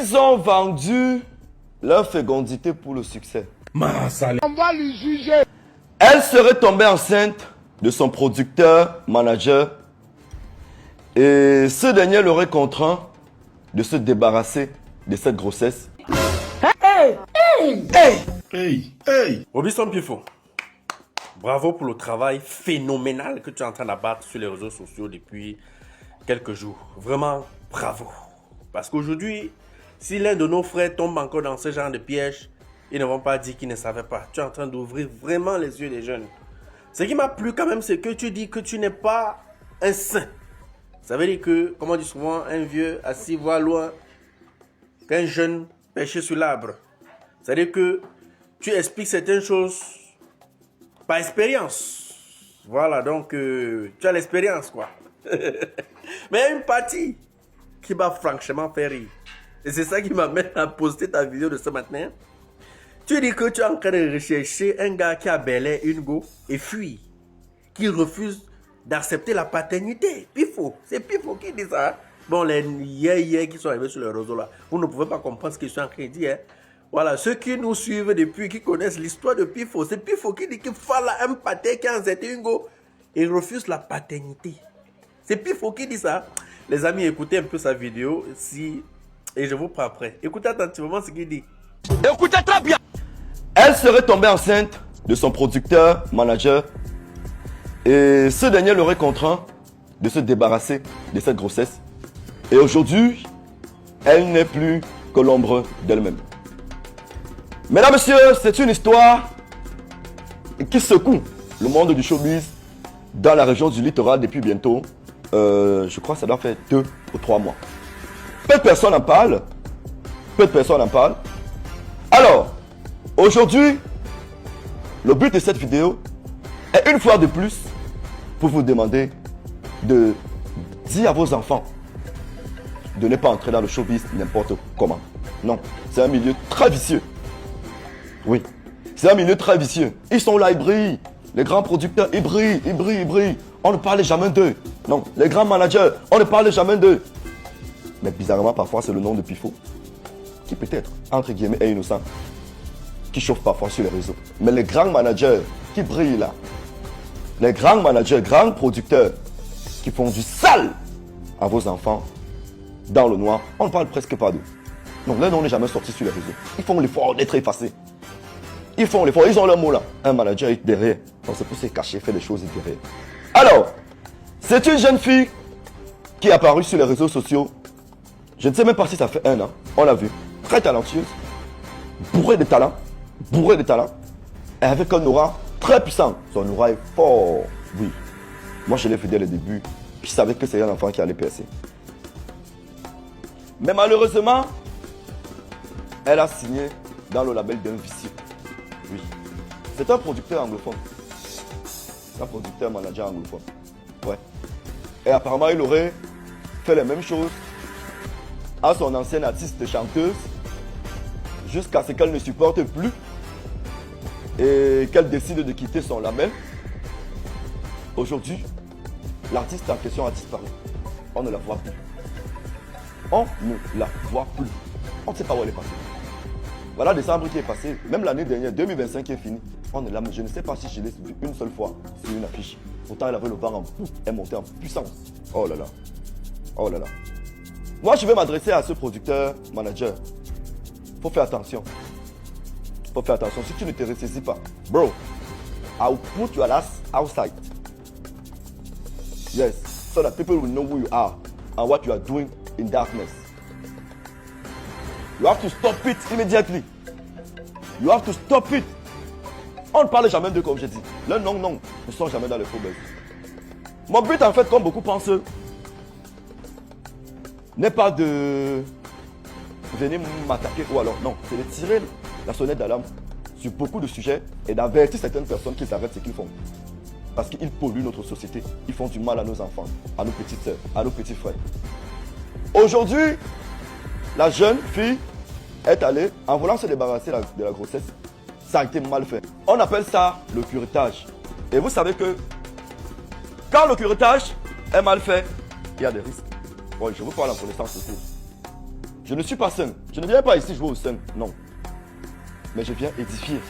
Ils ont vendu leur fécondité pour le succès. On va lui juger. Elle serait tombée enceinte de son producteur, manager, et ce dernier l'aurait contraint de se débarrasser de cette grossesse. Robinson Pifo, bravo pour le travail phénoménal que tu es en train d'abattre sur les réseaux sociaux depuis quelques jours. Vraiment, bravo. Parce qu'aujourd'hui, si l'un de nos frères tombe encore dans ce genre de piège, ils ne vont pas dire qu'ils ne savaient pas. Tu es en train d'ouvrir vraiment les yeux des jeunes. Ce qui m'a plu quand même, c'est que tu dis que tu n'es pas un saint. Ça veut dire que, comme on dit souvent, un vieux assis voit loin qu'un jeune pêché sur l'arbre. C'est-à-dire que tu expliques certaines choses par expérience. Voilà, donc tu as l'expérience, quoi. Mais il y a une partie qui m'a franchement fait rire. Et c'est ça qui m'amène à poster ta vidéo de ce matin. Tu dis que tu es en train de rechercher un gars qui a belé une go et fuit, qui refuse d'accepter la paternité. Pifo, c'est Pifo qui dit ça. Bon, les yé qui sont arrivés sur le réseau là, vous ne pouvez pas comprendre ce que je suis en train de dire. Voilà, ceux qui nous suivent depuis, qui connaissent l'histoire de Pifo, c'est Pifo qui dit qu'il faut un pâté qui a accepté une go et refuse la paternité. C'est Pifo qui dit ça. Les amis, écoutez un peu sa vidéo et je vous prends après. Écoutez attentivement ce qu'il dit. Écoutez très bien. Elle serait tombée enceinte de son producteur, manager, et ce dernier l'aurait contraint de se débarrasser de cette grossesse. Et aujourd'hui, elle n'est plus que l'ombre d'elle-même. Mesdames, messieurs, c'est une histoire qui secoue le monde du showbiz dans la région du littoral depuis bientôt, je crois que ça doit faire 2 ou 3 mois. Peu de personnes en parlent. Alors, aujourd'hui, le but de cette vidéo est une fois de plus pour vous demander de dire à vos enfants de ne pas entrer dans le showbiz n'importe comment. Non, c'est un milieu très vicieux. Oui, c'est un milieu très vicieux. Ils sont là, ils brillent. Les grands producteurs, ils brillent. On ne parle jamais d'eux. Non, les grands managers, on ne parle jamais d'eux. Mais bizarrement, parfois, c'est le nom de Pifo qui peut-être, entre guillemets, est innocent, qui chauffe parfois sur les réseaux. Mais les grands managers qui brillent là, les grands managers, grands producteurs qui font du sale à vos enfants dans le noir, on ne parle presque pas d'eux. Donc là, on n'est jamais sorti sur les réseaux. Ils font l'effort d'être effacés. Ils font l'effort, ils ont leur mot là. Un manager est derrière. Donc c'est pour se cacher, faire les choses derrière. Alors, c'est une jeune fille qui est apparue sur les réseaux sociaux. Je ne sais même pas si ça fait 1 an. On l'a vu. Très talentueuse. Bourrée de talent. Et avec un aura très puissant. Son aura est fort. Oui. Moi, je l'ai fait dès le début. Je savais que c'est un enfant qui allait percer. Mais malheureusement, elle a signé dans le label d'un vicieux. Oui. C'est un producteur anglophone. C'est un producteur manager anglophone. Ouais. Et apparemment, il aurait fait les mêmes choses à son ancienne artiste chanteuse jusqu'à ce qu'elle ne supporte plus et qu'elle décide de quitter son label. Aujourd'hui, l'artiste en question a disparu. On ne la voit plus. On ne la voit plus. On ne sait pas où elle est passée. Voilà décembre qui est passé, même l'année dernière, 2025 qui est fini. Je ne sais pas si je l'ai vu une seule fois sur une affiche. Pourtant, elle avait le vent en poupe, elle montait en puissance. Oh là là. Oh là là. Moi, je vais m'adresser à ce producteur, manager. Faut faire attention. Faut faire attention. Si tu ne te ressaisis pas, bro, I'll put your ass outside. Yes, so that people will know who you are and what you are doing in darkness. You have to stop it immediately. You have to stop it. On ne parle jamais d'eux comme je dis. Le non ne sont jamais dans le faux buzz. Mon but en fait, comme beaucoup pensent, n'est pas de venir m'attaquer ou alors non, c'est de tirer la sonnette d'alarme sur beaucoup de sujets et d'avertir certaines personnes qu'ils arrêtent ce qu'ils font. Parce qu'ils polluent notre société. Ils font du mal à nos enfants, à nos petites sœurs, à nos petits frères. Aujourd'hui, la jeune fille est allée, en voulant se débarrasser de la grossesse, ça a été mal fait. On appelle ça le curettage. Et vous savez que quand le curettage est mal fait, il y a des risques. Bon, je vous parle en connaissance aussi. Je ne suis pas sain. Je ne viens pas ici jouer au sain, non. Mais je viens édifier.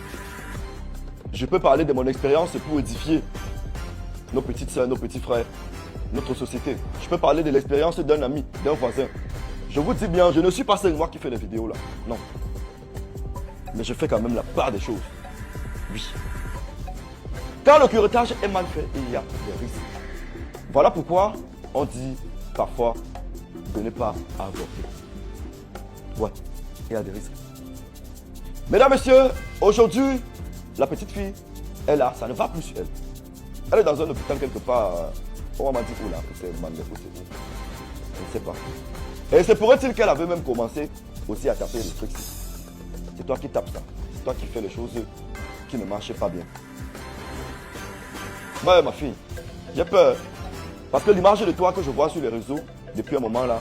Je peux parler de mon expérience pour édifier nos petites soeurs, nos petits frères, notre société. Je peux parler de l'expérience d'un ami, d'un voisin. Je vous dis bien, je ne suis pas seul moi qui fais les vidéos là. Non. Mais je fais quand même la part des choses. Oui. Quand le curettage est mal fait, il y a des risques. Voilà pourquoi on dit parfois de ne pas avorter. Ouais, il y a des risques. Mesdames, messieurs, aujourd'hui, la petite fille est là, ça ne va plus sur elle. Elle est dans un hôpital quelque part. On m'a dit où là, c'est Mandefou, c'est où. Je ne sais pas. Et c'est pourrait-il qu'elle avait même commencé aussi à taper le truc. C'est toi qui tapes ça. C'est toi qui fais les choses qui ne marchent pas bien. Ouais, ma fille, j'ai peur. Parce que l'image de toi que je vois sur les réseaux depuis un moment là,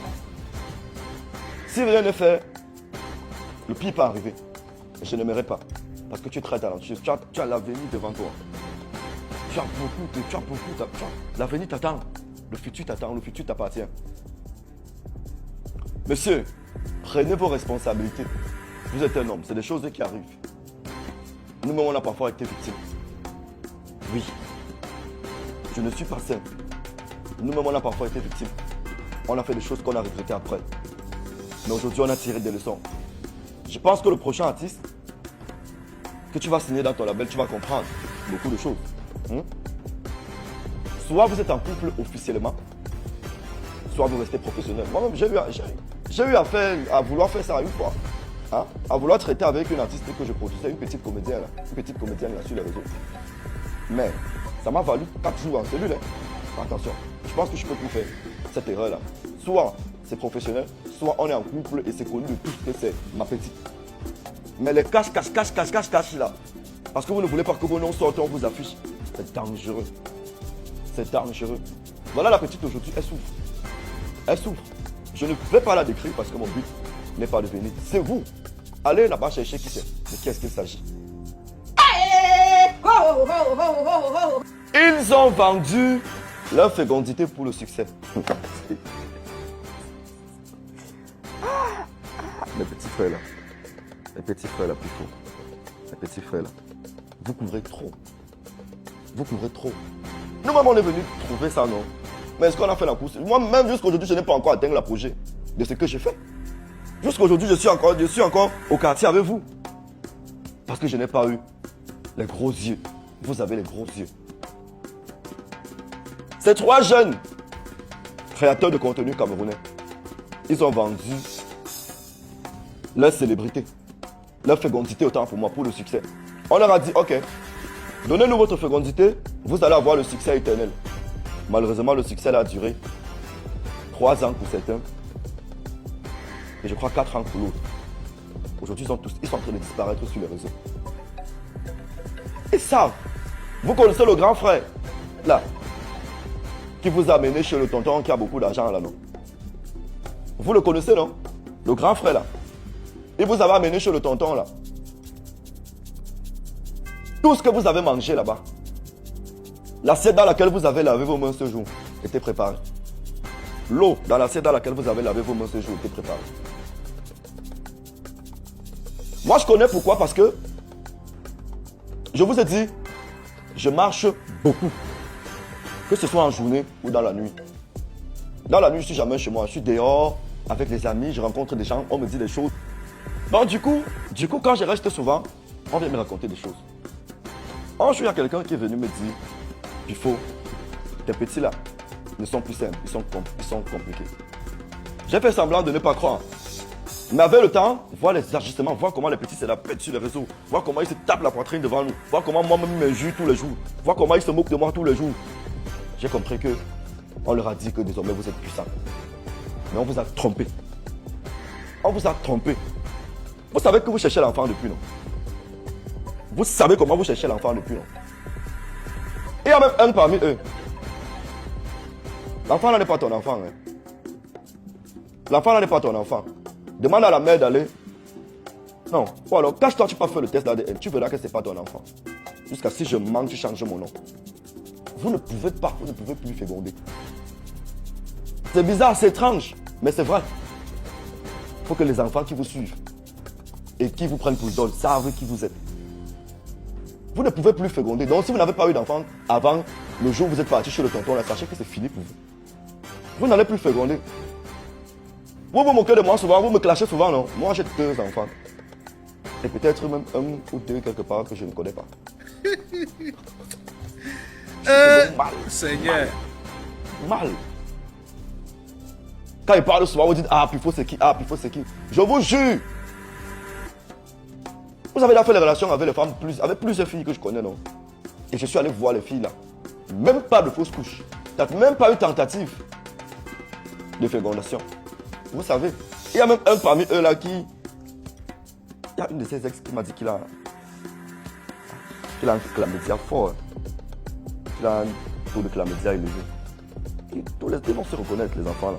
si rien n'est fait, le pire peut arriver. Et je n'aimerais pas. Parce que tu es très talentueux. Tu as l'avenir devant toi. Tu as beaucoup. L'avenir t'attend. Le futur t'attend. Le futur t'appartient. Monsieur, prenez vos responsabilités. Vous êtes un homme. C'est des choses qui arrivent. Nous-mêmes, on a parfois été victimes. Oui. Je ne suis pas sain. Nous-mêmes, on a parfois été victimes. On a fait des choses qu'on a regrettées après. Mais aujourd'hui, on a tiré des leçons. Je pense que le prochain artiste que tu vas signer dans ton label, tu vas comprendre beaucoup de choses. Soit vous êtes en couple officiellement, soit vous restez professionnel. Moi-même, j'ai eu à vouloir faire ça une fois. Hein? À vouloir traiter avec une artiste que je produisais, une petite comédienne là sur les réseaux. Mais ça m'a valu 4 jours en cellule. Hein? Attention, je pense que je peux plus faire cette erreur-là. Soit c'est professionnel, soit on est en couple et c'est connu de tous que c'est ma petite. Mais les cache là, parce que vous ne voulez pas que vos noms sortent, on vous affiche. C'est dangereux. C'est dangereux. Voilà la petite aujourd'hui, elle souffre. Elle souffre. Je ne vais pas la décrire parce que mon but n'est pas de venir. C'est vous. Allez là-bas chercher qui c'est. De qu'est-ce qu'il s'agit. Ils ont vendu leur fécondité pour le succès. Les petits frères là. Les petits frères là plutôt. Les petits frères là. Vous couvrez trop. Vous couvrez trop. Nous-mêmes on est venus trouver ça, non? Mais est-ce qu'on a fait la course? Moi-même jusqu'aujourd'hui je n'ai pas encore atteint l'apogée de ce que j'ai fait. Jusqu'aujourd'hui je suis encore au quartier avec vous. Parce que je n'ai pas eu les gros yeux. Vous avez les gros yeux. Ces 3 jeunes créateurs de contenu camerounais, ils ont vendu leur célébrité, leur fécondité autant pour moi, pour le succès. On leur a dit, ok, donnez-nous votre fécondité, vous allez avoir le succès éternel. Malheureusement, le succès a duré 3 ans pour certains, et je crois 4 ans pour l'autre. Aujourd'hui, ils sont en train de disparaître sur les réseaux. Et ça, vous connaissez le grand frère, là, qui vous a amené chez le tonton qui a beaucoup d'argent là, non? Vous le connaissez, non? Le grand frère, là. Il vous avait amené chez le tonton, là. Tout ce que vous avez mangé là-bas, l'assiette dans laquelle vous avez lavé vos mains ce jour, était préparée. L'eau dans l'assiette dans laquelle vous avez lavé vos mains ce jour, était préparée. Moi, je connais pourquoi, parce que je vous ai dit, je marche beaucoup. Que ce soit en journée ou dans la nuit. Dans la nuit, je suis jamais chez moi. Je suis dehors avec les amis, je rencontre des gens, on me dit des choses. Donc du coup, quand je reste souvent, on vient me raconter des choses. Un jour, il y a quelqu'un qui est venu me dire, il faut, tes petits là ne sont plus simples, ils sont compliqués. J'ai fait semblant de ne pas croire. Mais avec le temps, voir les ajustements, voir comment les petits se la pètent sur les réseaux, voir comment ils se tapent la poitrine devant nous, voir comment moi-même me jure tous les jours, voir comment ils se moquent de moi tous les jours. J'ai compris que on leur a dit que désormais vous êtes puissants. Mais on vous a trompé. On vous a trompé. Vous savez que vous cherchez l'enfant depuis, non? Vous savez comment vous cherchez l'enfant depuis, non? Et il y a même un parmi eux. L'enfant là n'est pas ton enfant. Hein. L'enfant là n'est pas ton enfant. Demande à la mère d'aller. Non. Ou alors, cache-toi, tu peux faire le test d'ADN. Tu verras que ce n'est pas ton enfant. Jusqu'à si je manque, tu changes mon nom. Vous ne pouvez pas, vous ne pouvez plus féconder. C'est bizarre, c'est étrange, mais c'est vrai. Il faut que les enfants qui vous suivent et qui vous prennent pour idole savent qui vous êtes. Vous ne pouvez plus féconder. Donc si vous n'avez pas eu d'enfant avant le jour où vous êtes parti chez le tonton, là, sachez que c'est fini pour vous. Vous n'allez plus féconder. Vous vous moquez de moi souvent, vous me clashez souvent, non? Moi j'ai 2 enfants. Et peut-être même 1 ou 2 quelque part que je ne connais pas. Mal. Seigneur. Mal. Quand il parle souvent, vous dites ah, Pifo c'est qui? Ah, Pifo c'est qui? Je vous jure. Vous avez déjà fait les relations avec les femmes, avec plusieurs filles que je connais, non? Et je suis allé voir les filles là. Même pas de fausse couche. Même pas eu tentative de fécondation. Vous savez. Il y a même un parmi eux là qui. Il y a une de ses ex qui m'a dit qu'il a un chlamydia fort. Qu'il a un taux de chlamydia élevé. Et ils vont se reconnaître, les enfants là.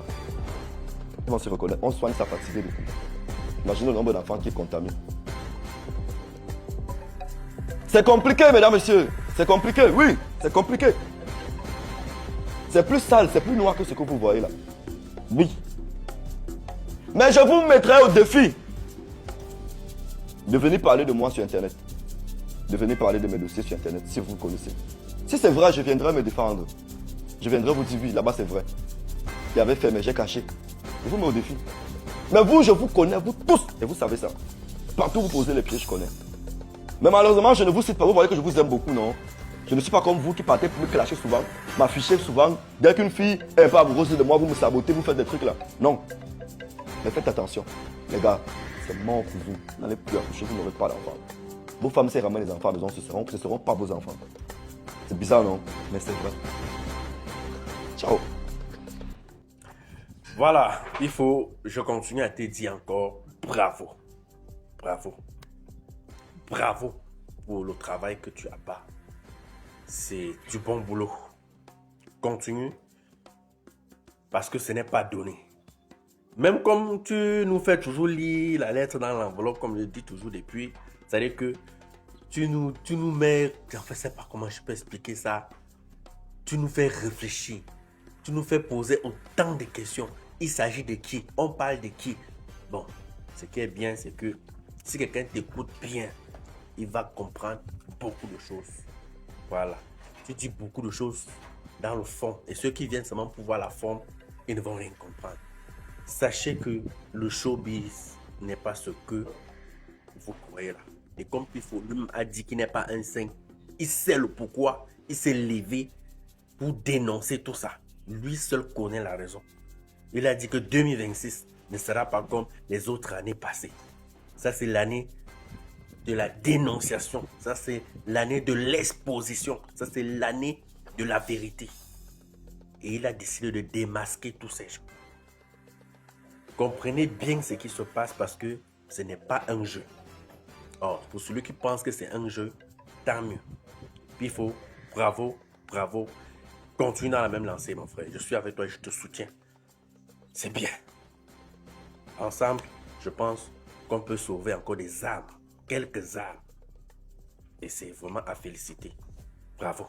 Ils vont se reconnaître. On soigne sa fatigué depuis. Imaginez le nombre d'enfants qui est contaminé. C'est compliqué, mesdames, messieurs. C'est compliqué, oui, c'est compliqué. C'est plus sale, c'est plus noir que ce que vous voyez là. Oui. Mais je vous mettrai au défi de venir parler de moi sur Internet. De venir parler de mes dossiers sur Internet, si vous connaissez. Si c'est vrai, je viendrai me défendre. Je viendrai vous dire, oui, là-bas c'est vrai. Il avait fait, mais j'ai caché. Je vous mets au défi. Mais vous, je vous connais, vous tous, et vous savez ça. Partout où vous posez les pieds, je connais. Mais malheureusement, je ne vous cite pas. Vous voyez que je vous aime beaucoup, non? Je ne suis pas comme vous qui partez pour me clasher souvent, m'afficher souvent. Dès qu'une fille est pas amoureuse de moi, vous me sabotez, vous faites des trucs là. Non. Mais faites attention. Les gars, c'est mort pour vous. Vous n'allez plus accoucher, vous n'aurez pas d'enfants. Vos femmes, si elles ramènent les enfants à la maison, ce ne seront pas vos enfants. C'est bizarre, non? Mais c'est vrai. Ciao. Voilà, je continue à te dire encore bravo. Bravo. Bravo pour le travail que tu as pas. C'est du bon boulot. Continue. Parce que ce n'est pas donné. Même comme tu nous fais toujours lire la lettre dans l'enveloppe, comme je dis toujours depuis, c'est-à-dire que tu nous mets, en fait, je ne sais pas comment je peux expliquer ça. Tu nous fais réfléchir. Tu nous fais poser autant de questions. Il s'agit de qui? On parle de qui? Bon, ce qui est bien, c'est que si quelqu'un t'écoute bien, il va comprendre beaucoup de choses. Voilà. Tu dis beaucoup de choses dans le fond. Et ceux qui viennent seulement pour voir la forme, ils ne vont rien comprendre. Sachez que le showbiz n'est pas ce que vous croyez là. Et comme Pifo lui a dit qu'il n'est pas un saint, il sait le pourquoi, il s'est levé pour dénoncer tout ça. Lui seul connaît la raison. Il a dit que 2026 ne sera pas comme les autres années passées. Ça, c'est l'année de la dénonciation. Ça, c'est l'année de l'exposition. Ça, c'est l'année de la vérité. Et il a décidé de démasquer tous ces gens. Comprenez bien ce qui se passe parce que ce n'est pas un jeu. Or, pour celui qui pense que c'est un jeu, tant mieux. Pifo, bravo, bravo. Continue dans la même lancée, mon frère. Je suis avec toi et je te soutiens. C'est bien. Ensemble, je pense qu'on peut sauver encore des âmes. Quelques âmes. Et c'est vraiment à féliciter. Bravo.